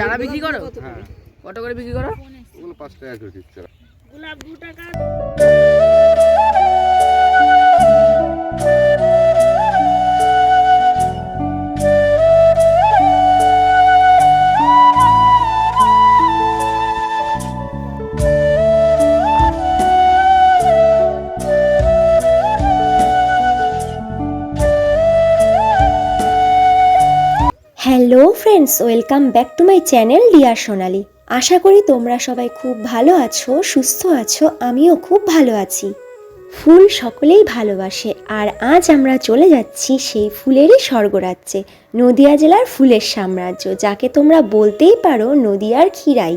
চারা বিক্রি করো? হ্যাঁ। কত করে বিক্রি করো? ওগুলো 5 টাকা করে দিচ্ছে চারা। গোলাপ 2 টাকা। Hello friends, welcome back to my channel dear Sonali. আশা করি তোমরা সবাই খুব ভালো আছো, সুস্থ আছো। আমিও খুব ভালো আছি। ফুল সকলেই ভালোবাসে, আর আজ আমরা চলে যাচ্ছি সেই ফুলেরই স্বর্গরাজ্যে, নদিয়া জেলার ফুলের সাম্রাজ্য, যাকে তোমরা বলতেই পারো নদিয়ার খিরাই।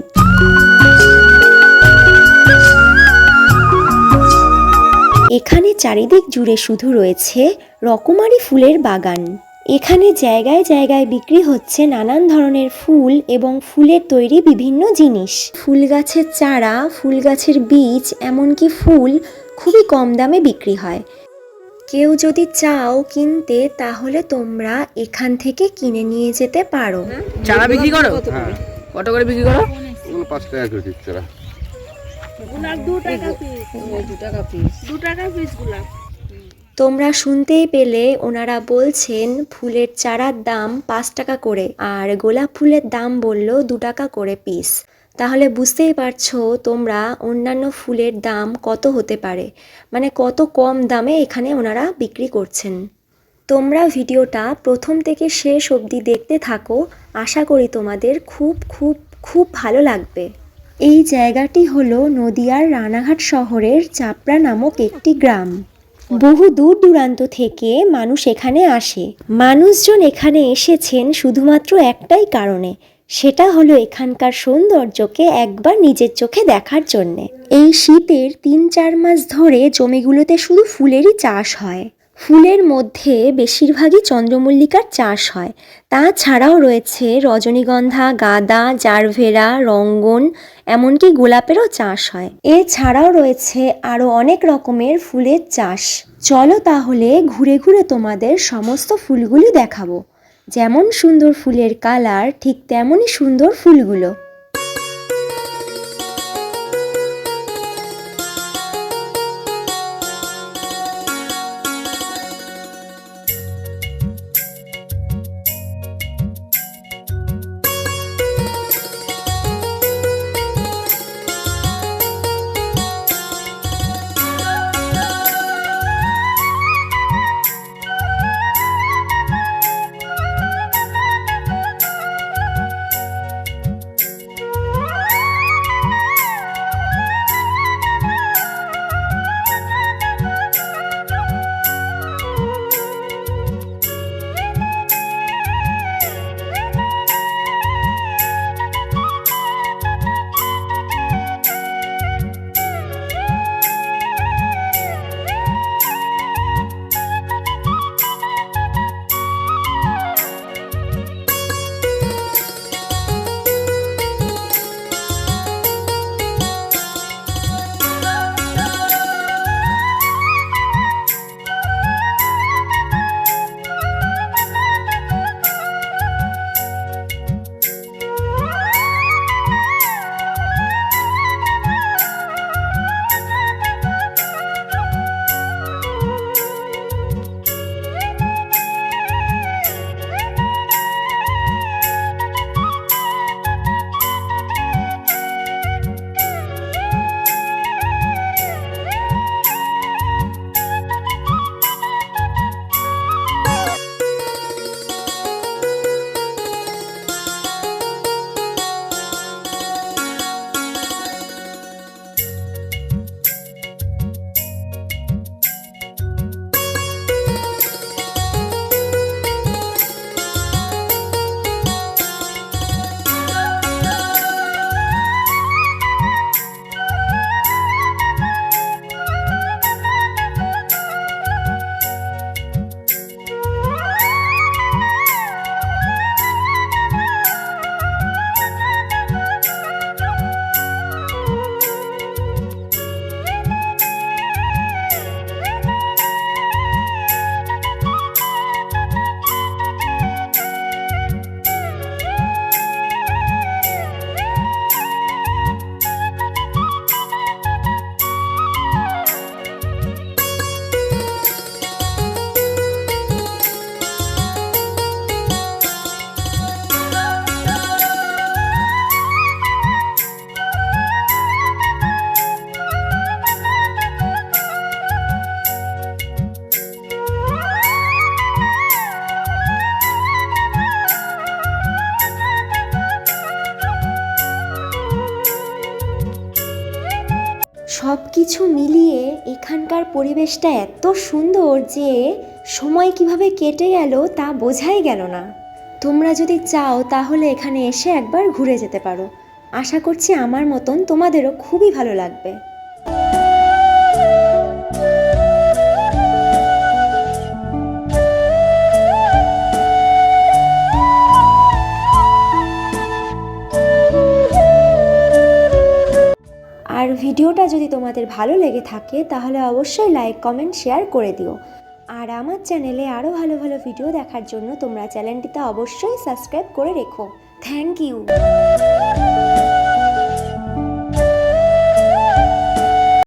এখানে চারিদিক জুড়ে শুধু রয়েছে রকমারি ফুলের বাগান। এখানে জায়গায় জায়গায় বিক্রি হচ্ছে নানান ধরনের ফুল এবং ফুলের তৈরি বিভিন্ন জিনিস। ফুল গাছের চারা, ফুল গাছের বীজ, এমনকি ফুল খুবই কম দামে বিক্রি হয়। কেউ যদি চাও কিনতে, তাহলে তোমরা এখান থেকে কিনে নিয়ে যেতে পারো। চারা বিক্রি করো? হ্যাঁ। কত করে বিক্রি করো? ওগুলো 5 টাকা করে দিচ্ছে চারা। গোলাপ 2 টাকা পিস। 2 টাকা পিস। 2 টাকা পিস গোলাপ। তোমরা শুনতেই পেলে, ওনারা বলছেন ফুলের চারার দাম 5 টাকা করে, আর গোলাপ ফুলের দাম বলল 2 টাকা করে পিস। তাহলে বুঝতেই পারছো তোমরা অন্যান্য ফুলের দাম কত হতে পারে, মানে কত কম দামে এখানে ওনারা বিক্রি করছেন। তোমরা ভিডিওটা প্রথম থেকে শেষ অবধি দেখতে থাকো, আশা করি তোমাদের খুব খুব খুব ভালো লাগবে। এই জায়গাটি হলো নদিয়ার রানাঘাট শহরের চাপড়া নামক একটি গ্রাম। বহু দূর দূরান্ত থেকে মানুষ এখানে আসে। মানুষজন এখানে এসেছেন শুধুমাত্র একটাই কারণে, সেটা হলো এখানকার সৌন্দর্যকে একবার নিজের চোখে দেখার জন্যে। এই শীতের 3-4 মাস ধরে জমিগুলোতে শুধু ফুলেরই চাষ হয়। ফুলের মধ্যে বেশিরভাগই চন্দ্রমল্লিকার চাষ হয়। তাছাড়াও রয়েছে রজনীগন্ধা, গাঁদা, জারভেরা, রঙ্গন, এমনকি গোলাপেরও চাষ হয়। এছাড়াও রয়েছে আরও অনেক রকমের ফুলের চাষ। চলো তাহলে ঘুরে ঘুরে তোমাদের সমস্ত ফুলগুলি দেখাবো। যেমন সুন্দর ফুলের কালার, ঠিক তেমনই সুন্দর ফুলগুলো। সব কিছু মিলিয়ে এখানকার পরিবেশটা এত সুন্দর যে সময় কিভাবে কেটে গেল তা বোঝাই গেল না। তোমরা যদি চাও তাহলে এখানে এসে একবার ঘুরে যেতে পারো। আশা করছি আমার মতন তোমাদেরও খুবই ভালো লাগবে। আর ভিডিওটা যদি তোমাদের ভালো লেগে থাকে তাহলে অবশ্যই লাইক, কমেন্ট, শেয়ার করে দিও। আর আমার চ্যানেলে আরও ভালো ভালো ভিডিও দেখার জন্য তোমরা চ্যানেলটিতে অবশ্যই সাবস্ক্রাইব করে রেখো। Thank you.